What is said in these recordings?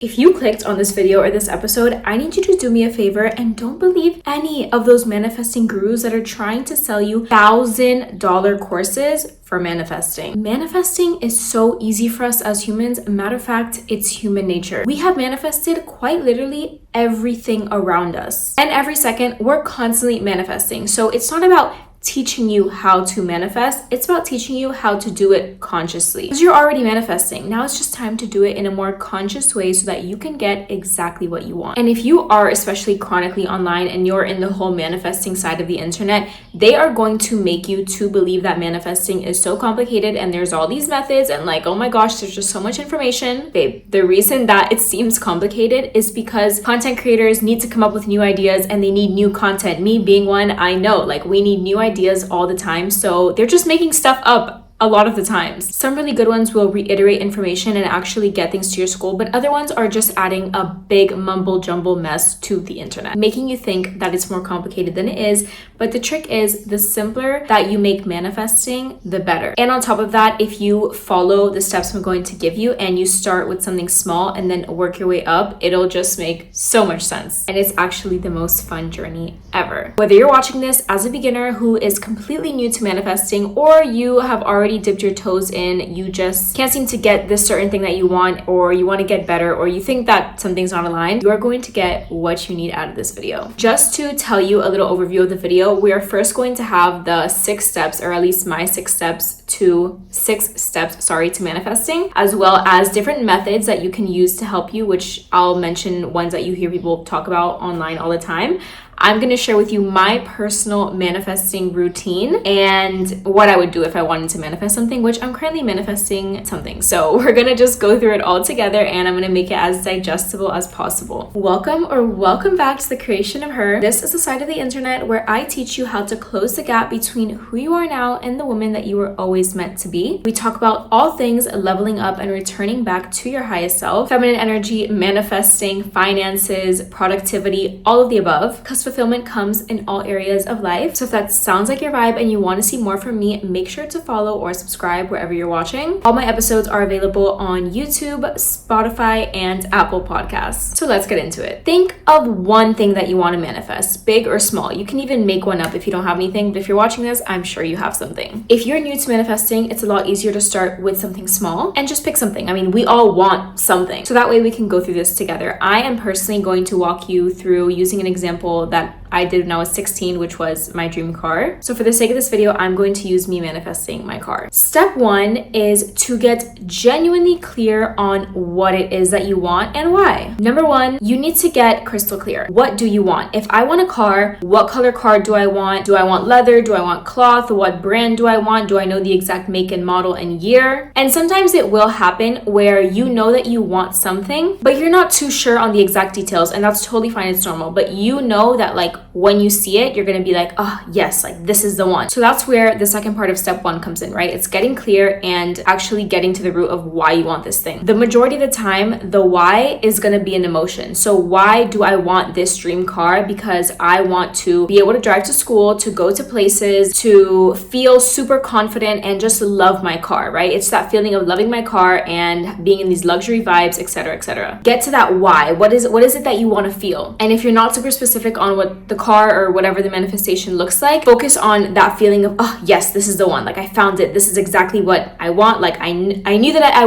If you clicked on this video or this episode, I need you to do me a favor and don't believe any of those manifesting gurus that are trying to sell you $1,000 courses for manifesting. Manifesting is so easy for us as humans. Matter of fact, it's human nature. We have manifested quite literally everything around us. And every second, we're constantly manifesting. So it's not about teaching you how to manifest, it's about teaching you how to do it consciously. Because you're already manifesting. Now it's just time to do it in a more conscious way so that you can get exactly what you want. And if you are especially chronically online and you're in the whole manifesting side of the internet, they are going to make you to believe that manifesting is so complicated and there's all these methods and like, oh my gosh, there's just so much information. Babe, the reason that it seems complicated is because content creators need to come up with new ideas and they need new content. Me being one, I know, like we need new ideas all the time, so they're just making stuff up a lot of the times. Some really good ones will reiterate information and actually get things to your school, but other ones are just adding a big mumble jumble mess to the internet, making you think that it's more complicated than it is. But the trick is, the simpler that you make manifesting, the better. And on top of that, if you follow the steps I'm going to give you and you start with something small and then work your way up, it'll just make so much sense. And it's actually the most fun journey ever. Whether you're watching this as a beginner who is completely new to manifesting, or you have already dipped your toes in, you just can't seem to get this certain thing that you want, or you want to get better, or you think that something's not aligned, you are going to get what you need out of this video. Just to tell you a little overview of the video, we are first going to have the 6 steps, or at least my 6 steps to manifesting, as well as different methods that you can use to help you, which I'll mention ones that you hear people talk about online all the time. I'm going to share with you my personal manifesting routine and what I would do if I wanted to manifest something, which I'm currently manifesting something. So we're going to just go through it all together and I'm going to make it as digestible as possible. Welcome back to the creation of her. This is the side of the internet where I teach you how to close the gap between who you are now and the woman that you were always meant to be. We talk about all things leveling up and returning back to your highest self, feminine energy, manifesting, finances, productivity, all of the above, because fulfillment comes in all areas of life. So if that sounds like your vibe and you want to see more from me, make sure to follow or subscribe wherever you're watching. All my episodes are available on YouTube, Spotify, and Apple Podcasts. So let's get into it. Think of one thing that you want to manifest, big or small. You can even make one up if you don't have anything, but if you're watching this, I'm sure you have something. If you're new to manifesting, it's a lot easier to start with something small and just pick something. I mean, we all want something. So that way we can go through this together. I am personally going to walk you through using an example that I did when I was 16, which was my dream car. So for the sake of this video, I'm going to use me manifesting my car. Step 1 is to get genuinely clear on what it is that you want and why. Number 1, you need to get crystal clear. What do you want? If I want a car, what color car do I want? Do I want leather? Do I want cloth? What brand do I want? Do I know the exact make and model and year? And sometimes it will happen where you know that you want something, but you're not too sure on the exact details, and that's totally fine, it's normal. But you know that like when you see it, you're gonna be like, oh yes, like this is the one. So that's where the second part of step 1 comes in, right? It's getting clear and actually getting to the root of why you want this thing. The majority of the time, the why is gonna be an emotion. So why do I want this dream car? Because I want to be able to drive to school, to go to places, to feel super confident and just love my car, right? It's that feeling of loving my car and being in these luxury vibes, etc., etc. Get to that why. What is it that you want to feel? And if you're not super specific on what the car or whatever the manifestation looks like, focus on that feeling of, oh yes, this is the one. Like I found it. This is exactly what I want. Like I knew that I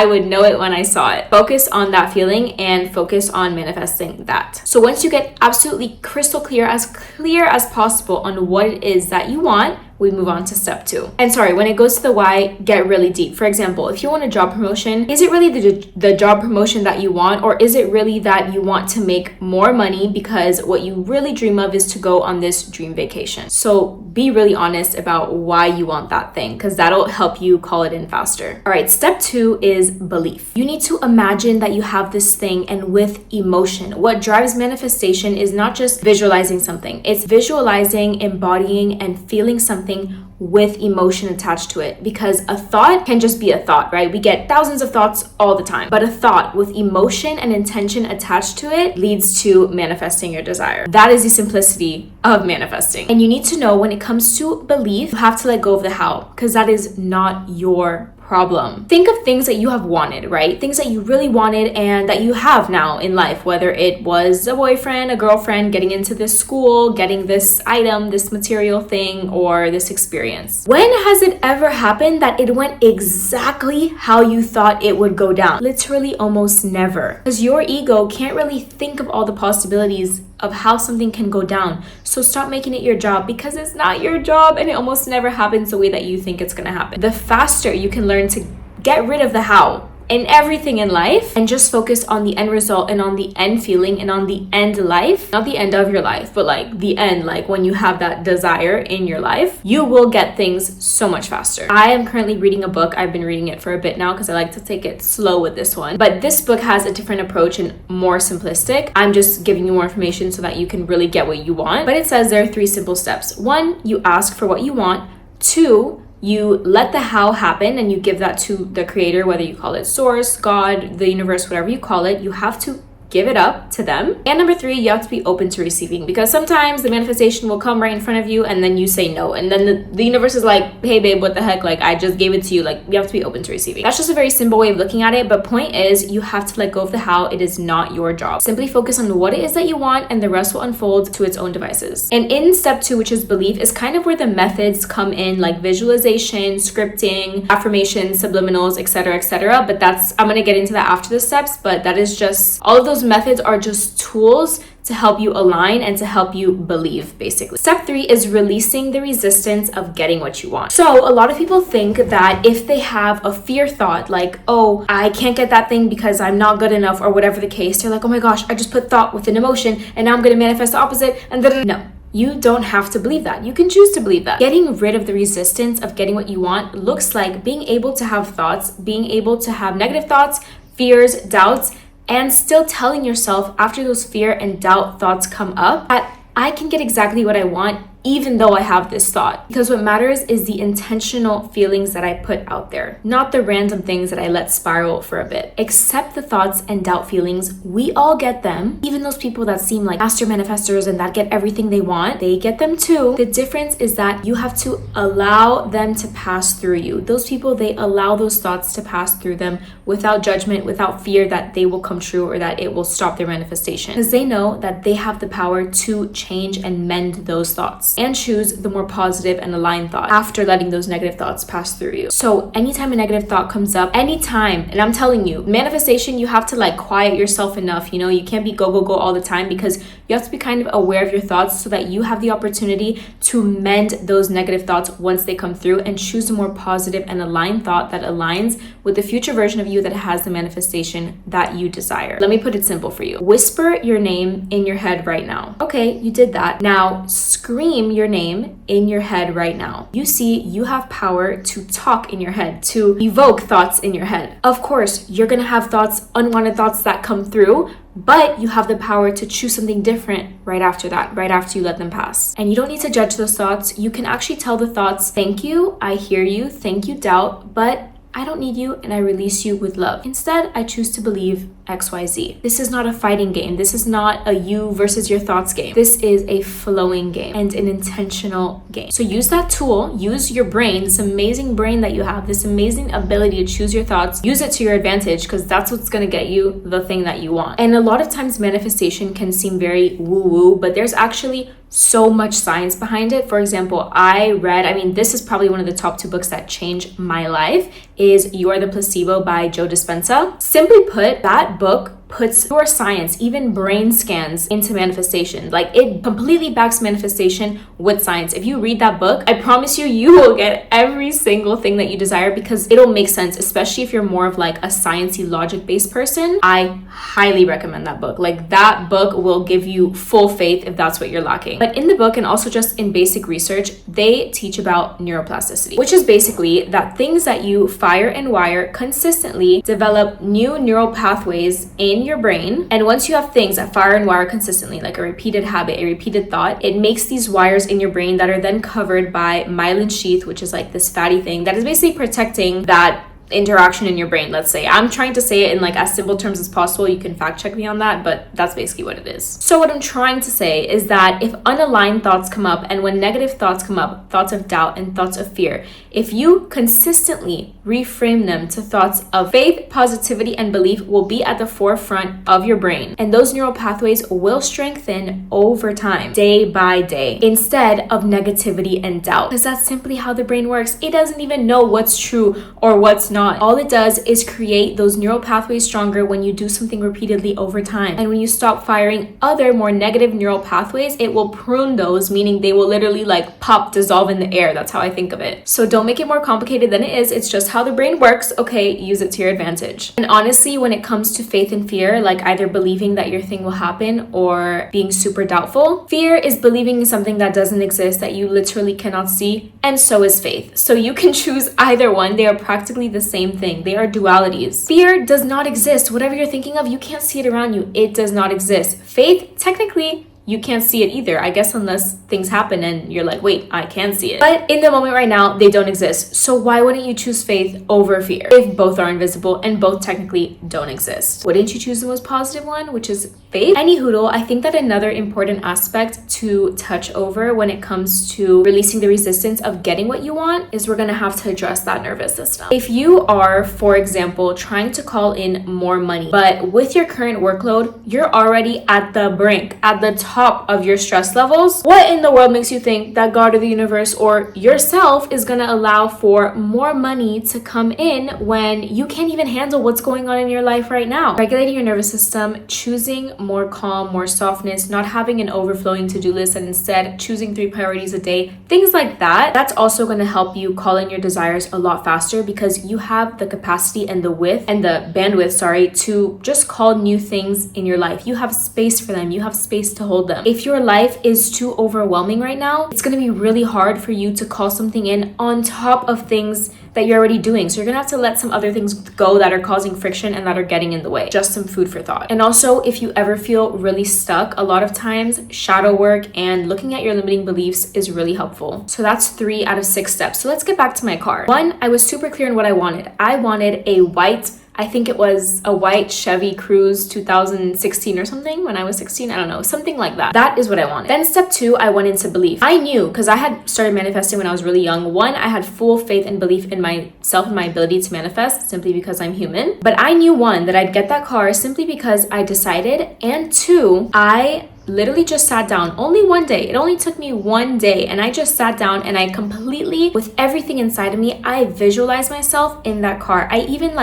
would know it when I saw it. Focus on that feeling and focus on manifesting that. So once you get absolutely crystal clear as possible on what it is that you want, we move on to step 2. And sorry, when it goes to the why, get really deep. For example, if you want a job promotion, is it really the job promotion that you want, or is it really that you want to make more money because what you really dream of is to go on this dream vacation? So be really honest about why you want that thing, because that'll help you call it in faster. All right, step 2 is belief. You need to imagine that you have this thing, and with emotion. What drives manifestation is not just visualizing something, it's visualizing, embodying, and feeling something with emotion attached to it, because a thought can just be a thought, right? We get thousands of thoughts all the time, but a thought with emotion and intention attached to it leads to manifesting your desire. That is the simplicity of manifesting. And you need to know, when it comes to belief, you have to let go of the how, because that is not your problem. Think of things that you have wanted, right? Things that you really wanted and that you have now in life, whether it was a boyfriend, a girlfriend, getting into this school, getting this item, this material thing, or this experience. When has it ever happened that it went exactly how you thought it would go down? Literally almost never. Because your ego can't really think of all the possibilities of how something can go down. So stop making it your job, because it's not your job and it almost never happens the way that you think it's gonna happen. The faster you can learn to get rid of the how in everything in life and just focus on the end result and on the end feeling and on the end life, not the end of your life, but like the end, like when you have that desire in your life, you will get things so much faster. I am currently reading a book. I've been reading it for a bit now because I like to take it slow with this one, but this book has a different approach and more simplistic. I'm just giving you more information so that you can really get what you want. But it says there are 3 simple steps. 1, you ask for what you want. 2, you let the how happen and you give that to the creator, whether you call it source, God, the universe, whatever you call it. You have to give it up to them. And number 3, you have to be open to receiving, because sometimes the manifestation will come right in front of you and then you say no. And then the universe is like, hey babe, what the heck? Like, I just gave it to you. Like, you have to be open to receiving. That's just a very simple way of looking at it. But point is, you have to let go of the how. It is not your job. Simply focus on what it is that you want and the rest will unfold to its own devices. And in step 2, which is belief, is kind of where the methods come in, like visualization, scripting, affirmations, subliminals, etc., etc. But I'm going to get into that after the steps, but that is just, all of those methods are just tools to help you align and to help you believe, basically. Step 3 is releasing the resistance of getting what you want. So a lot of people think that if they have a fear thought, like, oh, I can't get that thing because I'm not good enough, or whatever the case, they're like, oh my gosh, I just put thought with an emotion and now I'm going to manifest the opposite, and then no. You don't have to believe that. You can choose to believe that. Getting rid of the resistance of getting what you want looks like being able to have thoughts, being able to have negative thoughts, fears, doubts, and still telling yourself after those fear and doubt thoughts come up that I can get exactly what I want even though I have this thought. Because what matters is the intentional feelings that I put out there, not the random things that I let spiral for a bit. Accept the thoughts and doubt feelings. We all get them. Even those people that seem like master manifestors and that get everything they want, they get them too. The difference is that you have to allow them to pass through you. Those people, they allow those thoughts to pass through them without judgment, without fear that they will come true or that it will stop their manifestation. Because they know that they have the power to change and mend those thoughts and choose the more positive and aligned thought after letting those negative thoughts pass through you. So anytime a negative thought comes up, anytime, and I'm telling you, manifestation, you have to like quiet yourself enough. You can't be go all the time, because you have to be kind of aware of your thoughts so that you have the opportunity to mend those negative thoughts once they come through and choose a more positive and aligned thought that aligns with the future version of you that has the manifestation that you desire. Let me put it simple for you. Whisper your name in your head right now. Okay, you did that. Now scream your name in your head right now. You see, you have power to talk in your head, to evoke thoughts in your head. Of course, you're gonna have thoughts, unwanted thoughts that come through, but you have the power to choose something different right after that, right after you let them pass. And you don't need to judge those thoughts. You can actually tell the thoughts, thank you, I hear you, thank you, doubt, but I don't need you and I release you with love. Instead, I choose to believe XYZ. This is not a fighting game. This is not a you versus your thoughts game. This is a flowing game and an intentional game. So use that tool, use your brain, this amazing brain that you have, this amazing ability to choose your thoughts, use it to your advantage, because that's what's going to get you the thing that you want. And a lot of times manifestation can seem very woo-woo, but there's actually so much science behind it. For example, this is probably one of the top 2 books that changed my life, is You Are the Placebo by Joe Dispenza. Simply put, that book puts your science, even brain scans, into manifestation. Like, it completely backs manifestation with science. If you read that book, I promise you, you will get every single thing that you desire, because it'll make sense, especially if you're more of like a sciencey, logic-based person. I highly recommend that book. Like, that book will give you full faith if that's what you're lacking. But in the book, and also just in basic research, they teach about neuroplasticity, which is basically that things that you fire and wire consistently develop new neural pathways in your brain. And once you have things that fire and wire consistently, like a repeated habit, a repeated thought, it makes these wires in your brain that are then covered by myelin sheath, which is like this fatty thing that is basically protecting that interaction in your brain, let's say. I'm trying to say it in like as simple terms as possible. You can fact check me on that, but that's basically what it is. So what I'm trying to say is that if unaligned thoughts come up, and when negative thoughts come up, thoughts of doubt and thoughts of fear, if you consistently reframe them to thoughts of faith, positivity, and belief, will be at the forefront of your brain. And those neural pathways will strengthen over time, day by day, instead of negativity and doubt. Because that's simply how the brain works. It doesn't even know what's true or what's not. All it does is create those neural pathways stronger when you do something repeatedly over time. And when you stop firing other more negative neural pathways, it will prune those, meaning they will literally like pop, dissolve in the air. That's how I think of it. So don't make it more complicated than it is. It's just how the brain works. Okay, use it to your advantage. And honestly, when it comes to faith and fear, like either believing that your thing will happen or being super doubtful, fear is believing in something that doesn't exist, that you literally cannot see, and so is faith. So you can choose either one. They are practically the same thing. They are dualities. Fear does not exist. Whatever you're thinking of, you can't see it around you. It does not exist. Faith, technically, you can't see it either, I guess, unless things happen and you're like, wait, I can see it. But in the moment right now, they don't exist. So why wouldn't you choose faith over fear if both are invisible and both technically don't exist? Wouldn't you choose the most positive one, which is faith? Any hoodle, I think that another important aspect to touch over when it comes to releasing the resistance of getting what you want is we're gonna have to address that nervous system. If you are, for example, trying to call in more money, but with your current workload, you're already at the brink, at the top of your stress levels, what in the world makes you think that God or the universe or yourself is gonna allow for more money to come in when you can't even handle what's going on in your life right now? Regulating your nervous system, choosing more calm, more softness, not having an overflowing to-do list and instead choosing 3 priorities a day, things like that, that's also gonna help you call in your desires a lot faster because you have the capacity and the bandwidth, to just call new things in your life. You have space for them. You have space to hold them. If your life is too overwhelming right now, it's going to be really hard for you to call something in on top of things that you're already doing. So you're gonna have to let some other things go that are causing friction and that are getting in the way. Just some food for thought. And also, if you ever feel really stuck, a lot of times shadow work and looking at your limiting beliefs is really helpful. So that's 3 out of 6 steps. So let's get back to my car. 1, I was super clear on what I wanted. I wanted a white, I think it was a white Chevy Cruze 2016 or something when I was 16. I don't know, something like that. That is what I wanted. Then step 2, I went into belief. I knew, because I had started manifesting when I was really young. 1, I had full faith and belief in myself and my ability to manifest simply because I'm human. But I knew, 1, that I'd get that car simply because I decided. And 2, I literally just sat down only one day. It only took me one day, and I just sat down and I completely, with everything inside of me, I visualized myself in that car. I even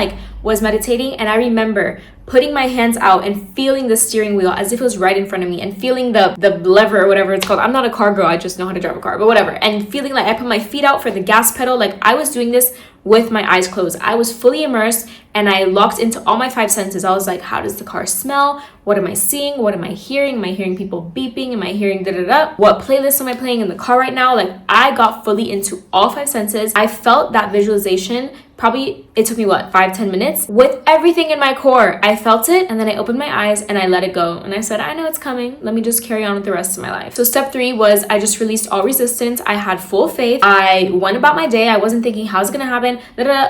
was meditating, and I remember putting my hands out and feeling the steering wheel as if it was right in front of me, and feeling the lever or whatever it's called. I'm not a car girl, I just know how to drive a car, but whatever. And feeling like I put my feet out for the gas pedal. I was doing this with my eyes closed. I was fully immersed and I locked into all my 5 senses. I was like, how does the car smell? What am I seeing? What am I hearing? Am I hearing people beeping? Am I hearing da-da-da? What playlist am I playing in the car right now? I got fully into all 5 senses. I felt that visualization. Probably it took me 5-10 minutes with everything in my core. I felt it, and then I opened my eyes and I let it go, and I said, I know it's coming, let me just carry on with the rest of my life. So step 3 was I just released all resistance. I had full faith. I went about my day. I wasn't thinking how's it gonna happen,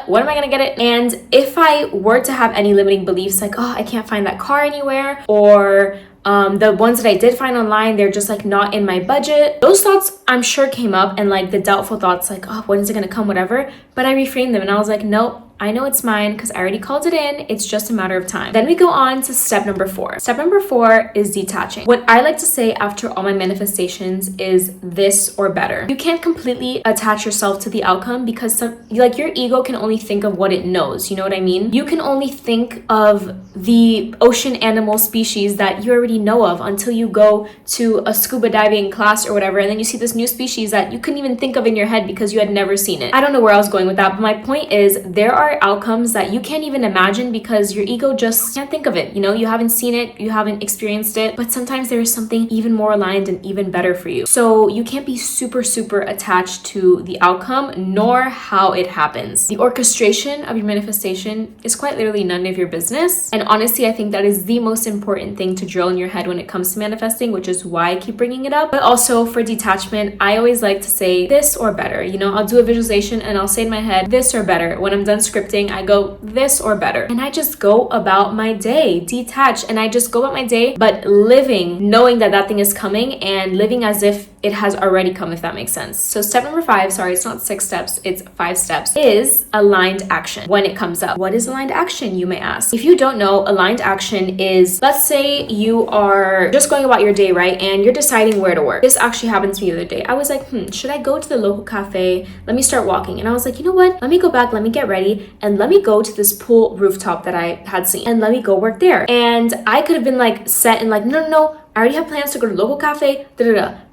what am I gonna get it. And if I were to have any limiting beliefs I can't find that car anywhere, or the ones that I did find online, they're just not in my budget. Those thoughts I'm sure came up, and the doubtful thoughts when is it gonna come, whatever. But I reframed them and I was like, nope, I know it's mine because I already called it in. It's just a matter of time. Then we go on to step number 4. Step number 4 is detaching. What I like to say after all my manifestations is this or better. You can't completely attach yourself to the outcome because your ego can only think of what it knows. You know what I mean? You can only think of the ocean animal species that you already know of until you go to a scuba diving class or whatever, and then you see this new species that you couldn't even think of in your head because you had never seen it. I don't know where I was going with that, but my point is there are outcomes that you can't even imagine because your ego just can't think of it. You haven't seen it, you haven't experienced it, but sometimes there is something even more aligned and even better for you. So you can't be super attached to the outcome nor how it happens. The orchestration of your manifestation is quite literally none of your business. And honestly, I think that is the most important thing to drill in your head when it comes to manifesting, which is why I keep bringing it up. But also for detachment, I always like to say this or better. I'll do a visualization and I'll say in my head, this or better. When I'm done scripting, scripting, I go this or better. And I just go about my day, detach, and I just go about my day, but living, knowing that that thing is coming and living as if it has already come, if that makes sense. So step number 5, sorry, it's not 6 steps, it's 5 steps, is aligned action when it comes up. What is aligned action, you may ask? If you don't know, aligned action is, let's say you are just going about your day, right? And you're deciding where to work. This actually happened to me the other day. I was like, should I go to the local cafe? Let me start walking. And I was like, you know what? Let me go back, let me get ready, and let me go to this pool rooftop that I had seen, and let me go work there. And I could have been like set in like, no, I already have plans to go to the local cafe,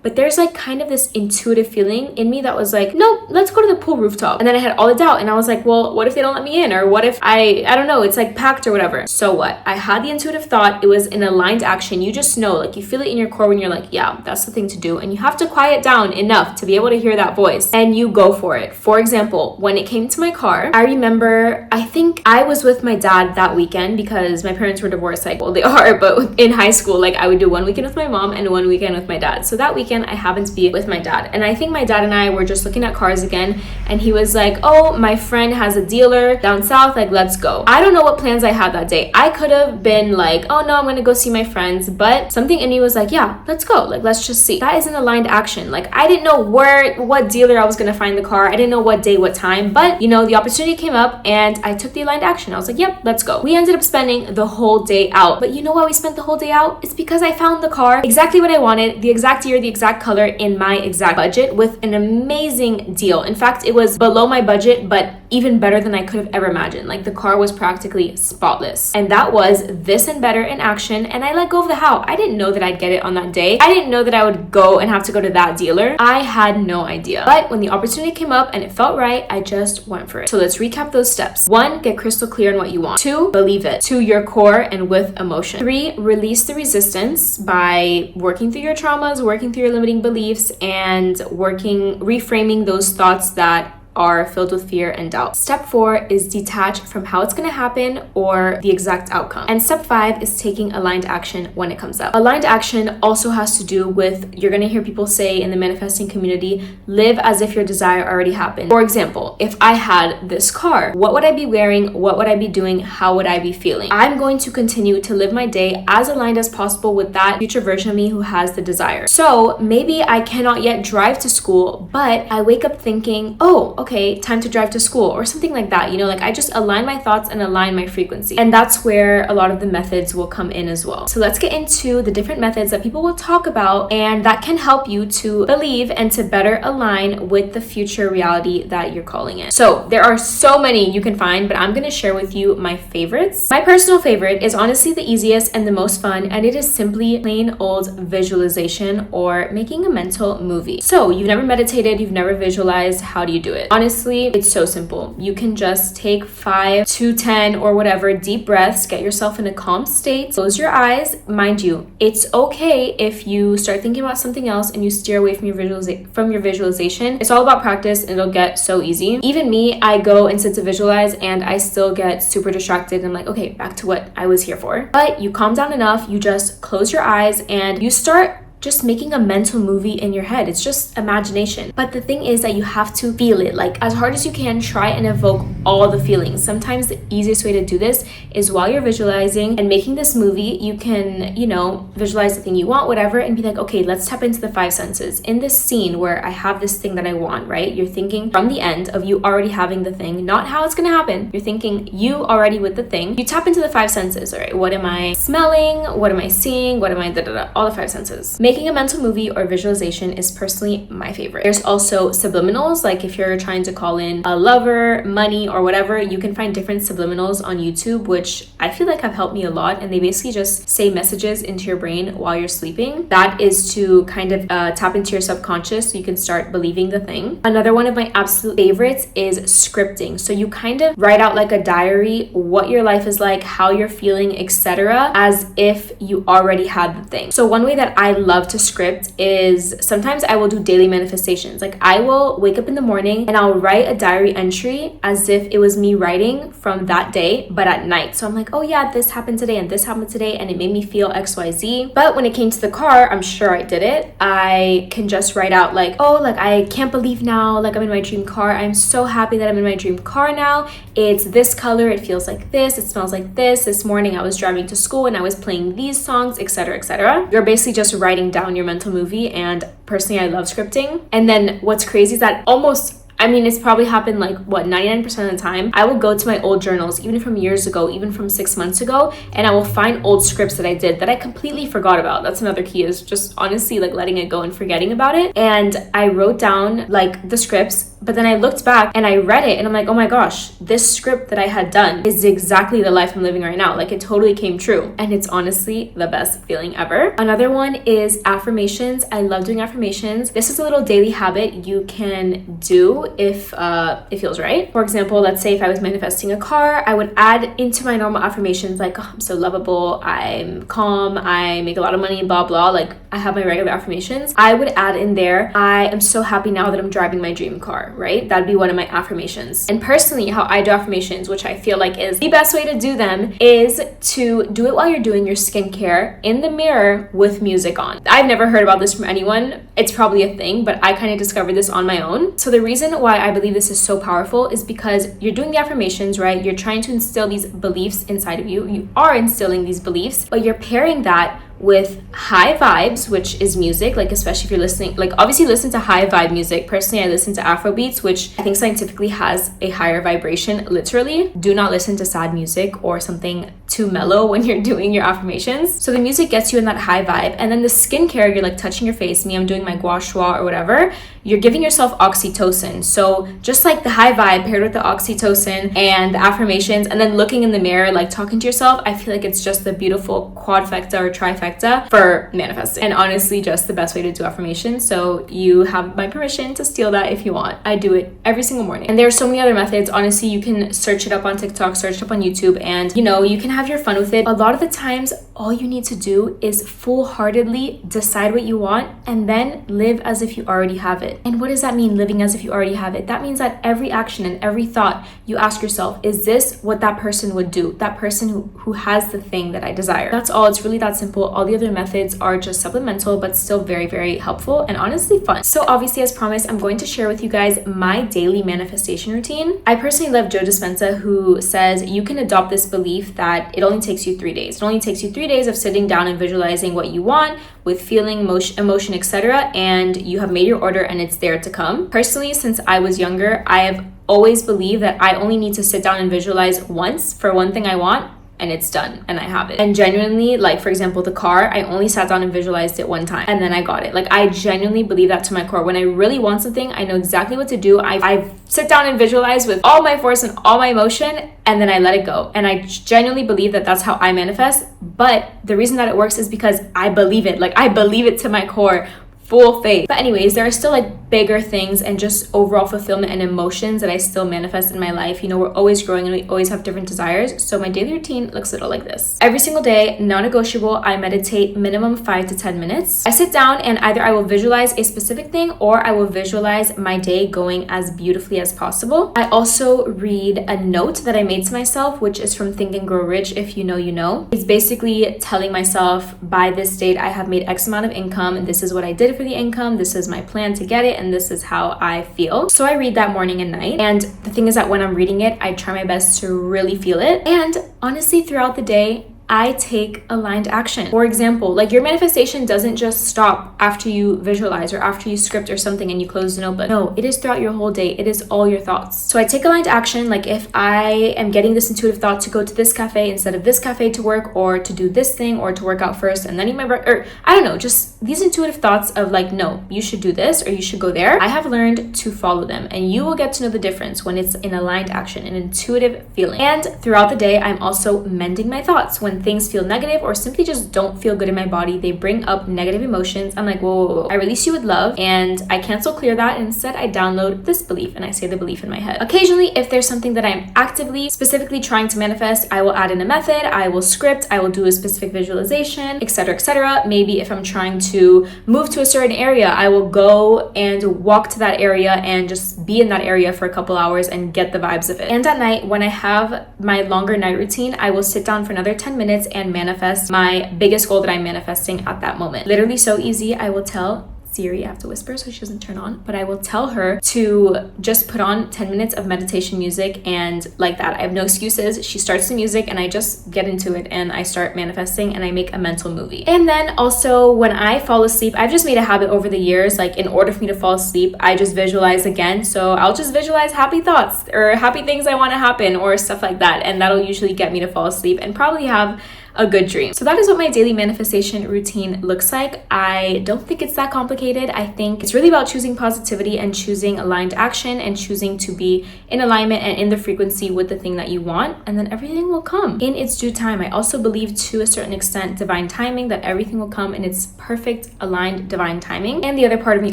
But there's like kind of this intuitive feeling in me that was like, no, let's go to the pool rooftop. And then I had all the doubt and I was like, well, what if they don't let me in? Or what if I don't know, it's like packed or whatever. So what? I had the intuitive thought. It was an aligned action. You just know, like you feel it in your core when you're like, yeah, that's the thing to do. And you have to quiet down enough to be able to hear that voice and you go for it. For example, when it came to my car, I remember, I think I was with my dad that weekend because my parents were divorced. Like, well, they are, but in high school, like I would do one weekend with my mom and one weekend with my dad. So that weekend I happened to be with my dad. And I think my dad and I were just looking at cars again. And he was like, oh, my friend has a dealer down south. Like, let's go. I don't know what plans I had that day. I could have been like, oh no, I'm going to go see my friends. But something in me was like, yeah, let's go. Like, let's just see. That is an aligned action. Like, I didn't know what dealer I was going to find the car. I didn't know what day, what time. But, you know, the opportunity came up and I took the aligned action. I was like, yep, let's go. We ended up spending the whole day out. But you know why we spent the whole day out? It's because I found the car exactly what I wanted, the exact year, the exact color in my exact budget with an amazing deal. In fact, it was below my budget, but even better than I could have ever imagined. Like the car was practically spotless. And that was this and better in action. And I let go of the how. I didn't know that I'd get it on that day. I didn't know that I would go and have to go to that dealer. I had no idea. But when the opportunity came up and it felt right, I just went for it. So let's recap those steps. 1, get crystal clear on what you want. 2, believe it to your core and with emotion. 3, release the resistance by working through your traumas, working through your limiting beliefs, and reframing those thoughts that are filled with fear and doubt. Step 4 is detach from how it's going to happen or the exact outcome. And step 5 is taking aligned action when it comes up. Aligned action also has to do with, you're going to hear people say in the manifesting community, live as if your desire already happened. For example, if I had this car, what would I be wearing? What would I be doing? How would I be feeling? I'm going to continue to live my day as aligned as possible with that future version of me who has the desire. So maybe I cannot yet drive to school, but I wake up thinking, oh, okay, time to drive to school or something like that. You know, like I just align my thoughts and align my frequency. And that's where a lot of the methods will come in as well. So let's get into the different methods that people will talk about and that can help you to believe and to better align with the future reality that you're calling it. So there are so many you can find, but I'm going to share with you my favorites. My personal favorite is honestly the easiest and the most fun, and it is simply plain old visualization or making a mental movie. So you've never meditated, you've never visualized, how do you do it? Honestly, it's so simple. You can just take 5 to 10 or whatever deep breaths, get yourself in a calm state, close your eyes. Mind you, it's okay if you start thinking about something else and you steer away from your visualization. It's all about practice and it'll get so easy. Even me, I go and sit to visualize and I still get super distracted and I'm like, okay, back to what I was here for. But you calm down enough, you just close your eyes and you start just making a mental movie in your head. It's just imagination. But the thing is that you have to feel it. Like as hard as you can, try and evoke all the feelings. Sometimes the easiest way to do this is while you're visualizing and making this movie, you can, you know, visualize the thing you want, whatever, and be like, okay, let's tap into the 5 senses. In this scene where I have this thing that I want, right? You're thinking from the end of you already having the thing, not how it's gonna happen. You're thinking you already with the thing. You tap into the 5 senses, all right? What am I smelling? What am I seeing? What am I all the 5 senses. Making a mental movie or visualization is personally my favorite. There's also subliminals, like if you're trying to call in a lover, money, or whatever, you can find different subliminals on YouTube, which I feel like have helped me a lot. And they basically just say messages into your brain while you're sleeping. That is to kind of tap into your subconscious so you can start believing the thing. Another one of my absolute favorites is scripting. So you kind of write out like a diary, what your life is like, how you're feeling, etc., as if you already had the thing. So one way that I love love to script is sometimes I will do daily manifestations. Like I will wake up in the morning and I'll write a diary entry as if it was me writing from that day, but at night. So I'm like, oh yeah, this happened today and this happened today and it made me feel XYZ. But when it came to the car, I'm sure I did it. I can just write out like, oh, like I can't believe now, like I'm in my dream car. I'm so happy that I'm in my dream car now. It's this color, it feels like this, it smells like this. This morning I was driving to school and I was playing these songs, etc., etc. You're basically just writing down your mental movie, and personally I love scripting. And then what's crazy is that it's probably happened like 99% of the time. I will go to my old journals, even from years ago, even from 6 months ago, and I will find old scripts that I did that I completely forgot about. That's another key, is just honestly like letting it go and forgetting about it. And I wrote down like the scripts, but then I looked back and I read it and I'm like, oh my gosh, this script that I had done is exactly the life I'm living right now. Like it totally came true. And it's honestly the best feeling ever. Another one is affirmations. I love doing affirmations. This is a little daily habit you can do if it feels right. For example, let's say if I was manifesting a car, I would add into my normal affirmations like, oh, I'm so lovable, I'm calm, I make a lot of money, blah blah. Like I have my regular affirmations. I would add in there, I am so happy now that I'm driving my dream car, right? That'd be one of my affirmations. And personally, how I do affirmations, which I feel like is the best way to do them, is to do it while you're doing your skincare in the mirror with music on. I've never heard about this from anyone. It's probably a thing, but I kind of discovered this on my own. So the reason why I believe this is so powerful is because you're doing the affirmations, right? You're trying to instill these beliefs inside of you. You are instilling these beliefs, but you're pairing that with high vibes, which is music, like especially if you're listening, like obviously listen to high vibe music. Personally, I listen to Afro beats, which I think scientifically has a higher vibration, literally. Do not listen to sad music or something too mellow when you're doing your affirmations. So the music gets you in that high vibe. And then the skincare, you're like touching your face. Me, I'm doing my gua sha or whatever. You're giving yourself oxytocin. So just like the high vibe paired with the oxytocin and the affirmations, and then looking in the mirror, like talking to yourself, I feel like it's just the beautiful quadfecta or trifecta for manifesting. And honestly, just the best way to do affirmations. So you have my permission to steal that if you want. I do it every single morning. And there are so many other methods. Honestly, you can search it up on TikTok, search it up on YouTube, and you can have your fun with it. A lot of the times, all you need to do is full-heartedly decide what you want and then live as if you already have it. And what does that mean, living as if you already have it? That means that every action and every thought you ask yourself, is this what that person would do? That person who has the thing that I desire. That's all. It's really that simple. All the other methods are just supplemental, but still very, very helpful and honestly fun. So obviously, as promised, I'm going to share with you guys my daily manifestation routine. I personally love Joe Dispenza, who says you can adopt this belief that it only takes you 3 days. It only takes you 3 days of sitting down and visualizing what you want with feeling, emotion, etc. And you have made your order and it's there to come. Personally, since I was younger, I have always believed that I only need to sit down and visualize once for one thing I want, and it's done and I have it. And genuinely, like for example, the car, I only sat down and visualized it one time and then I got it. Like I genuinely believe that to my core. When I really want something, I know exactly what to do. I sit down and visualize with all my force and all my emotion, and then I let it go. And I genuinely believe that that's how I manifest. But the reason that it works is because I believe it. Like I believe it to my core. Full faith. But anyways, there are still like bigger things and just overall fulfillment and emotions that I still manifest in my life. We're always growing and we always have different desires. So my daily routine looks a little like this. Every single day, non-negotiable, I meditate minimum 5 to 10 minutes. I sit down and either I will visualize a specific thing or I will visualize my day going as beautifully as possible. I also read a note that I made to myself, which is from Think and Grow Rich. If you know, you know. It's basically telling myself by this date, I have made X amount of income and this is what I did for the income, this is my plan to get it, and this is how I feel. So I read that morning and night, and the thing is that when I'm reading it, I try my best to really feel it. And honestly, throughout the day, I take aligned action. For example, like your manifestation doesn't just stop after you visualize or after you script or something and you close the notebook. No, it is throughout your whole day. It is all your thoughts. So I take aligned action. Like if I am getting this intuitive thought to go to this cafe instead of this cafe to work, or to do this thing, or to work out first and then eat my breakfast, or I don't know, just these intuitive thoughts of like, no, you should do this or you should go there. I have learned to follow them, and you will get to know the difference when it's in aligned action, an intuitive feeling. And throughout the day, I'm also mending my thoughts. When when things feel negative or simply just don't feel good in my body, they bring up negative emotions, I'm like, whoa. I release you with love and I cancel clear that, and instead I download this belief and I say the belief in my head. Occasionally, if there's something that I'm actively, specifically trying to manifest, I will add in a method, I will script, I will do a specific visualization, etc., etc. Maybe if I'm trying to move to a certain area, I will go and walk to that area and just be in that area for a couple hours and get the vibes of it. And at night, when I have my longer night routine, I will sit down for another 10 minutes and manifest my biggest goal that I'm manifesting at that moment. Literally so easy. I will tell Siri, I have to whisper so she doesn't turn on, but I will tell her to just put on 10 minutes of meditation music, and like that, I have no excuses. She starts the music and I just get into it and I start manifesting and I make a mental movie. And then also when I fall asleep, I've just made a habit over the years, like in order for me to fall asleep, I just visualize again. So I'll just visualize happy thoughts or happy things I want to happen or stuff like that, and that'll usually get me to fall asleep and probably have a good dream. So that is what my daily manifestation routine looks like. I don't think it's that complicated. I think it's really about choosing positivity and choosing aligned action and choosing to be in alignment and in the frequency with the thing that you want, and then everything will come in its due time. I also believe to a certain extent divine timing, that everything will come in its perfect aligned divine timing. And the other part of me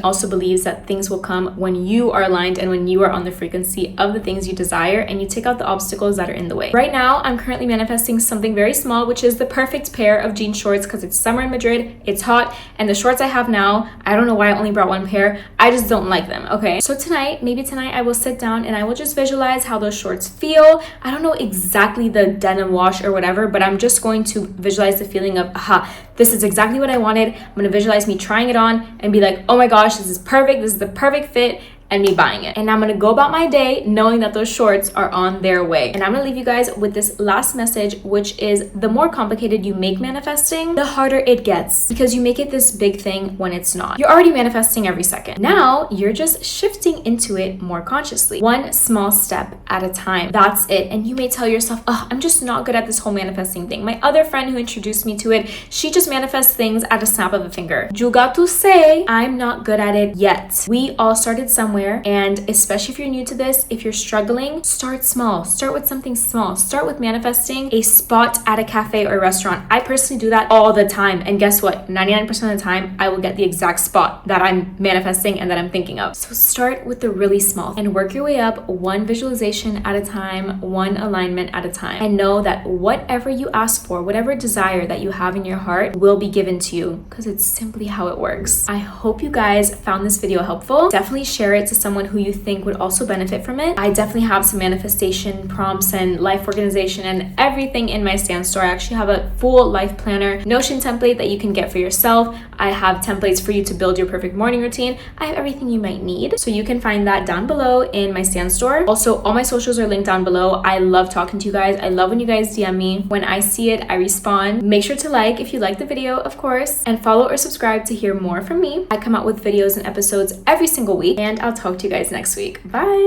also believes that things will come when you are aligned and when you are on the frequency of the things you desire and you take out the obstacles that are in the way. Right now, I'm currently manifesting something very small, which is the perfect pair of jean shorts because it's summer in Madrid, it's hot, and the shorts I have now, I don't know why I only brought one pair, I just don't like them, okay? So maybe tonight I will sit down and I will just visualize how those shorts feel. I don't know exactly the denim wash or whatever, but I'm just going to visualize the feeling of, aha, this is exactly what I wanted. I'm going to visualize me trying it on and be like, oh my gosh, this is perfect, this is the perfect fit, and me buying it. And I'm gonna go about my day knowing that those shorts are on their way. And I'm gonna leave you guys with this last message, which is the more complicated you make manifesting, the harder it gets, because you make it this big thing when it's not. You're already manifesting every second. Now you're just shifting into it more consciously, one small step at a time. That's it. And you may tell yourself, oh, I'm just not good at this whole manifesting thing. My other friend who introduced me to it, she just manifests things at a snap of a finger. Juga tu say, I'm not good at it yet. We all started somewhere. And especially if you're new to this, if you're struggling, start small. Start with something small. Start with manifesting a spot at a cafe or restaurant. I personally do that all the time. And guess what? 99% of the time, I will get the exact spot that I'm manifesting and that I'm thinking of. So start with the really small and work your way up one visualization at a time, one alignment at a time. And know that whatever you ask for, whatever desire that you have in your heart will be given to you, because it's simply how it works. I hope you guys found this video helpful. Definitely share it to someone who you think would also benefit from it. I definitely have some manifestation prompts and life organization and everything in my stand store. I actually have a full life planner Notion template that you can get for yourself. I have templates for you to build your perfect morning routine. I have everything you might need. So you can find that down below in my stand store. Also, all my socials are linked down below. I love talking to you guys. I love when you guys DM me. When I see it, I respond. Make sure to like if you like the video, of course, and follow or subscribe to hear more from me. I come out with videos and episodes every single week, and I'll talk to you guys next week. Bye.